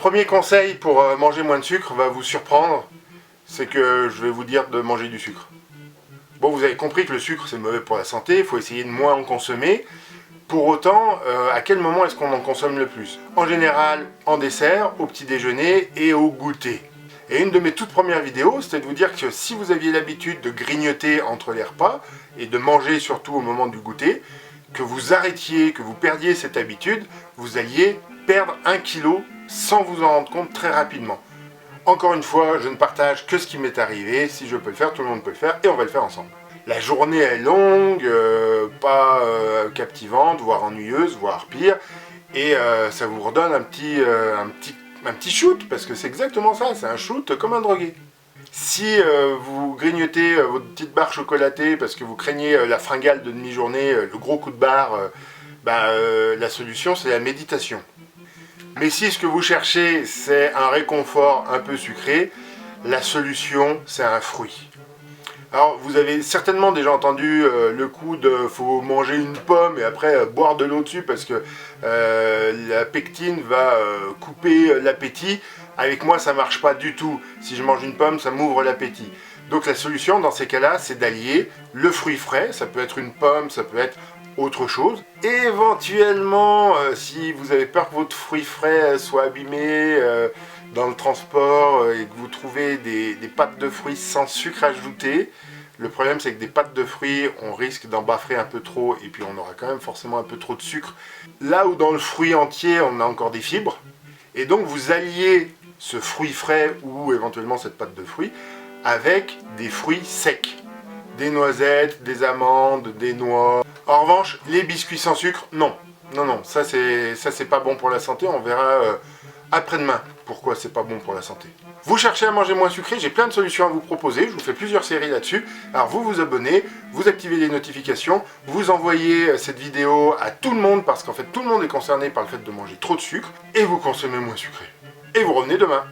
Premier conseil pour manger moins de sucre va vous surprendre, c'est que je vais vous dire de manger du sucre. Bon, vous avez compris que le sucre c'est mauvais pour la santé, il faut essayer de moins en consommer. Pour autant, à quel moment est-ce qu'on en consomme le plus? En général, en dessert, au petit déjeuner et au goûter. Et une de mes toutes premières vidéos, c'était de vous dire que si vous aviez l'habitude de grignoter entre les repas, et de manger surtout au moment du goûter, que vous arrêtiez, que vous perdiez cette habitude, vous alliez perdre 1 kg sans vous en rendre compte très rapidement. Encore une fois, je ne partage que ce qui m'est arrivé. Si je peux le faire, tout le monde peut le faire et on va le faire ensemble. La journée est longue, pas captivante, voire ennuyeuse, voire pire. Et ça vous redonne un petit shoot, parce que c'est exactement ça, c'est un shoot comme un drogué. Si vous grignotez votre petite barre chocolatée parce que vous craignez la fringale de demi-journée, le gros coup de barre, la solution c'est la méditation. Mais si ce que vous cherchez c'est un réconfort un peu sucré, la solution c'est un fruit. Alors vous avez certainement déjà entendu le coup de faut manger une pomme et après boire de l'eau dessus parce que la pectine va couper l'appétit. Avec moi ça marche pas du tout. Si je mange une pomme ça m'ouvre l'appétit. Donc la solution dans ces cas-là c'est d'allier le fruit frais, ça peut être une pomme, ça peut être autre chose. Éventuellement, si vous avez peur que votre fruit frais soit abîmé dans le transport et que vous trouvez des pâtes de fruits sans sucre ajouté, le problème c'est que des pâtes de fruits, on risque d'en baffer un peu trop et puis on aura quand même forcément un peu trop de sucre. Là où dans le fruit entier, on a encore des fibres. Et donc vous alliez ce fruit frais ou éventuellement cette pâte de fruits avec des fruits secs. Des noisettes, des amandes, des noix. En revanche, les biscuits sans sucre, non. Non, ça c'est pas bon pour la santé, on verra après-demain pourquoi c'est pas bon pour la santé. Vous cherchez à manger moins sucré, j'ai plein de solutions à vous proposer, je vous fais plusieurs séries là-dessus. Alors vous vous abonnez, vous activez les notifications, vous envoyez cette vidéo à tout le monde parce qu'en fait tout le monde est concerné par le fait de manger trop de sucre et vous consommez moins sucré. Et vous revenez demain.